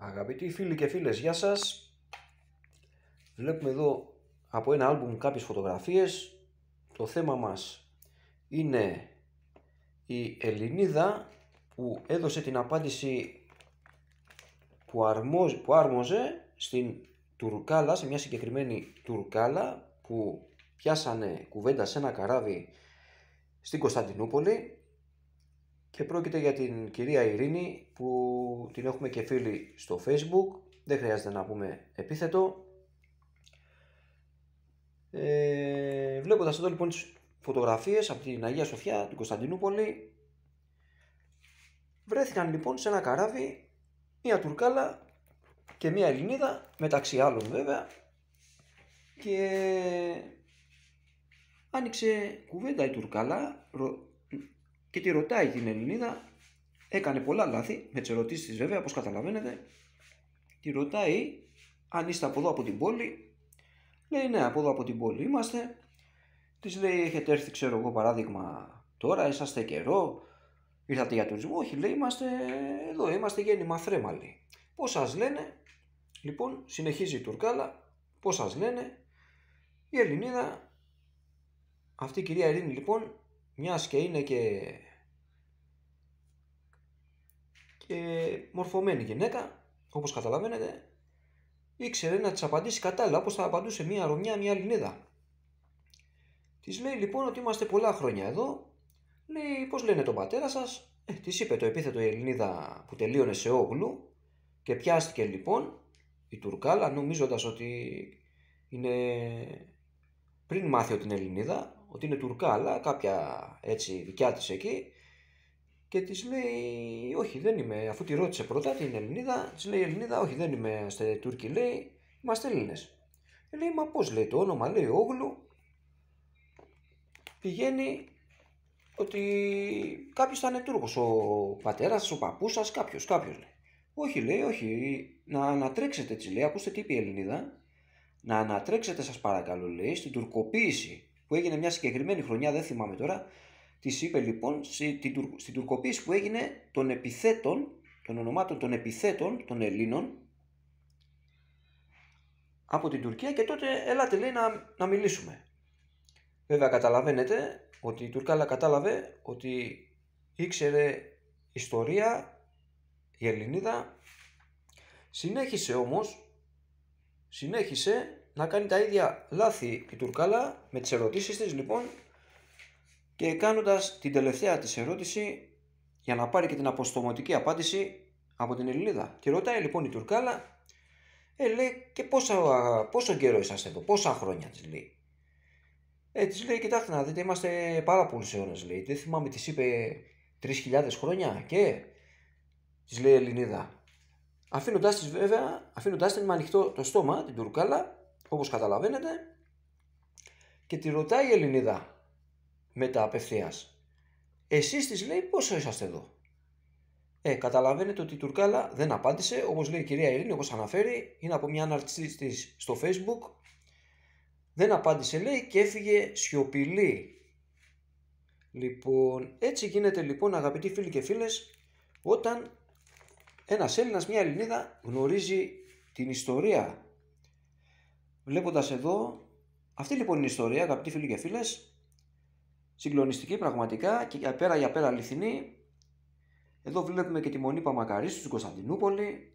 Αγαπητοί φίλοι και φίλες, γεια σας. Βλέπουμε εδώ από ένα άλμπουμ κάποιες φωτογραφίες. Το θέμα μας είναι η Ελληνίδα που έδωσε την απάντηση που άρμοζε στην Τουρκάλα, σε μια συγκεκριμένη Τουρκάλα που πιάσανε κουβέντα σε ένα καράβι στην Κωνσταντινούπολη. Και πρόκειται για την κυρία Ειρήνη που την έχουμε και φίλη στο Facebook. Δεν χρειάζεται να πούμε επίθετο. Βλέποντας εδώ λοιπόν τις φωτογραφίες από την Αγία Σοφιά, την Κωνσταντινούπολη, βρέθηκαν λοιπόν σε ένα καράβι μια Τουρκάλα και μια Ελληνίδα, μεταξύ άλλων βέβαια, και άνοιξε κουβέντα η Τουρκάλα και τη ρωτάει την Ελληνίδα. Έκανε πολλά λάθη με τις ερωτήσεις της βέβαια, όπως καταλαβαίνετε. Τη ρωτάει αν είστε από εδώ από την πόλη. Λέει ναι, από εδώ από την πόλη είμαστε. Της λέει έχετε έρθει, ξέρω εγώ, παράδειγμα τώρα, είσαστε καιρό, ήρθατε για τουρισμό? Όχι, λέει, είμαστε εδώ, είμαστε γέννημα Θρέμα, λέει. Πώς σας λένε? Λοιπόν, συνεχίζει η Τουρκάλα, πώς σας λένε? Η Ελληνίδα, αυτή η κυρία Ειρήνη λοιπόν, μιας και είναι και μορφωμένη γυναίκα, όπως καταλαβαίνετε, ήξερε να της απαντήσει κατάλληλα, όπως θα απαντούσε μια Ρωμιά, μια Ελληνίδα. Της λέει λοιπόν ότι είμαστε πολλά χρόνια εδώ. Λέει πώς λένε τον πατέρα σας? Της είπε το επίθετο η Ελληνίδα που τελείωνε σε όγλου και πιάστηκε λοιπόν η Τουρκάλα, νομίζοντας ότι είναι, πριν μάθει ότι είναι Ελληνίδα, ότι είναι Τουρκάλα, κάποια έτσι δικιά της εκεί, και της λέει όχι, δεν είμαι, αφού τη ρώτησε πρώτα την Ελληνίδα, της λέει η Ελληνίδα όχι, δεν είμαστε Τούρκοι, λέει, είμαστε Έλληνες. Λέει μα πώς, λέει, το όνομα, λέει, Όγλου πηγαίνει ότι κάποιος θα είναι Τούρκος, ο πατέρας σας, ο παππούς σας, κάποιος λέει. Όχι, λέει, όχι, να ανατρέξετε, της λέει, ακούστε τι είπε η Ελληνίδα, να ανατρέξετε σας παρακαλώ, λέει, στην τουρκοποίηση που έγινε μια συγκεκριμένη χρονιά, δεν θυμάμαι τώρα. Της είπε λοιπόν στην τουρκοποίηση που έγινε των επιθέτων, των ονομάτων των επιθέτων των Ελλήνων από την Τουρκία, και τότε ελάτε, λέει, να μιλήσουμε. Βέβαια καταλαβαίνετε ότι η Τουρκάλα κατάλαβε ότι ήξερε ιστορία η Ελληνίδα. Συνέχισε να κάνει τα ίδια λάθη η Τουρκάλα με τις ερωτήσεις της λοιπόν, και κάνοντας την τελευταία της ερώτηση για να πάρει και την αποστομωτική απάντηση από την Ελληνίδα. Και ρωτάει λοιπόν η Τουρκάλα, λέει, και πόσο καιρό είσαστε εδώ, πόσα χρόνια, της λέει. Της λέει, κοιτάξτε να δείτε, είμαστε πάρα πολλούς αιώνες, λέει. Δεν θυμάμαι, της είπε 3.000 χρόνια και της λέει η Ελληνίδα. Αφήνοντας την με ανοιχτό το στόμα, την Τουρκάλα, όπως καταλαβαίνετε, και τη ρωτάει η Ελληνίδα μετά απευθείας. Εσείς, της λέει, πόσο είσαστε εδώ? Καταλαβαίνετε ότι η Τουρκάλα δεν απάντησε, όπως λέει η κυρία Ειρήνη, όπως αναφέρει, είναι από μια αναρτησή της στο Facebook. Δεν απάντησε, λέει, και έφυγε σιωπηλή. Λοιπόν, έτσι γίνεται λοιπόν, αγαπητοί φίλοι και φίλες, όταν ένας Έλληνας, μια Ελληνίδα γνωρίζει την ιστορία. Βλέποντας εδώ, αυτή λοιπόν είναι η ιστορία, αγαπητοί φίλοι και φίλες, συγκλονιστική πραγματικά και για πέρα αληθινή. Εδώ βλέπουμε και τη Μονή Παμακαρίστου στην Κωνσταντινούπολη,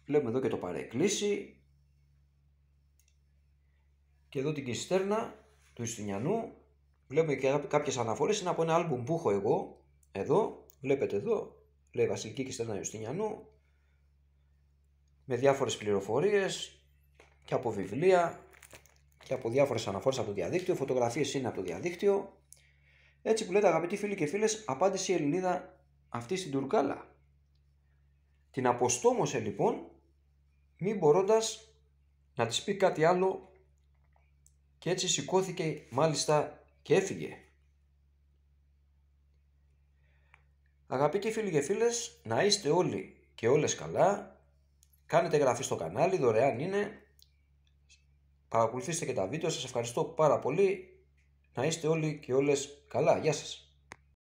βλέπουμε εδώ και το παρεκκλήσι, και εδώ την Κιστέρνα του Ιουστινιανού. Βλέπουμε και κάποιες αναφορές, είναι από ένα άλμπουμ που έχω εγώ. Εδώ, βλέπετε εδώ, λέει Βασιλική Κιστέρνα Ιουστινιανού, με διάφορες πληροφορίες και από βιβλία και από διάφορες αναφορές από το διαδίκτυο, φωτογραφίες είναι από το διαδίκτυο. Έτσι που λέτε, αγαπητοί φίλοι και φίλες, απάντησε η Ελληνίδα αυτή στην Τουρκάλα. Την αποστόμωσε λοιπόν, μη μπορώντας να της πει κάτι άλλο, και έτσι σηκώθηκε μάλιστα και έφυγε. Αγαπητοί φίλοι και φίλες, να είστε όλοι και όλες καλά. Κάνετε εγγραφή στο κανάλι, δωρεάν είναι. Παρακολουθήστε και τα βίντεο, σας ευχαριστώ πάρα πολύ. Να είστε όλοι και όλες καλά. Γεια σας.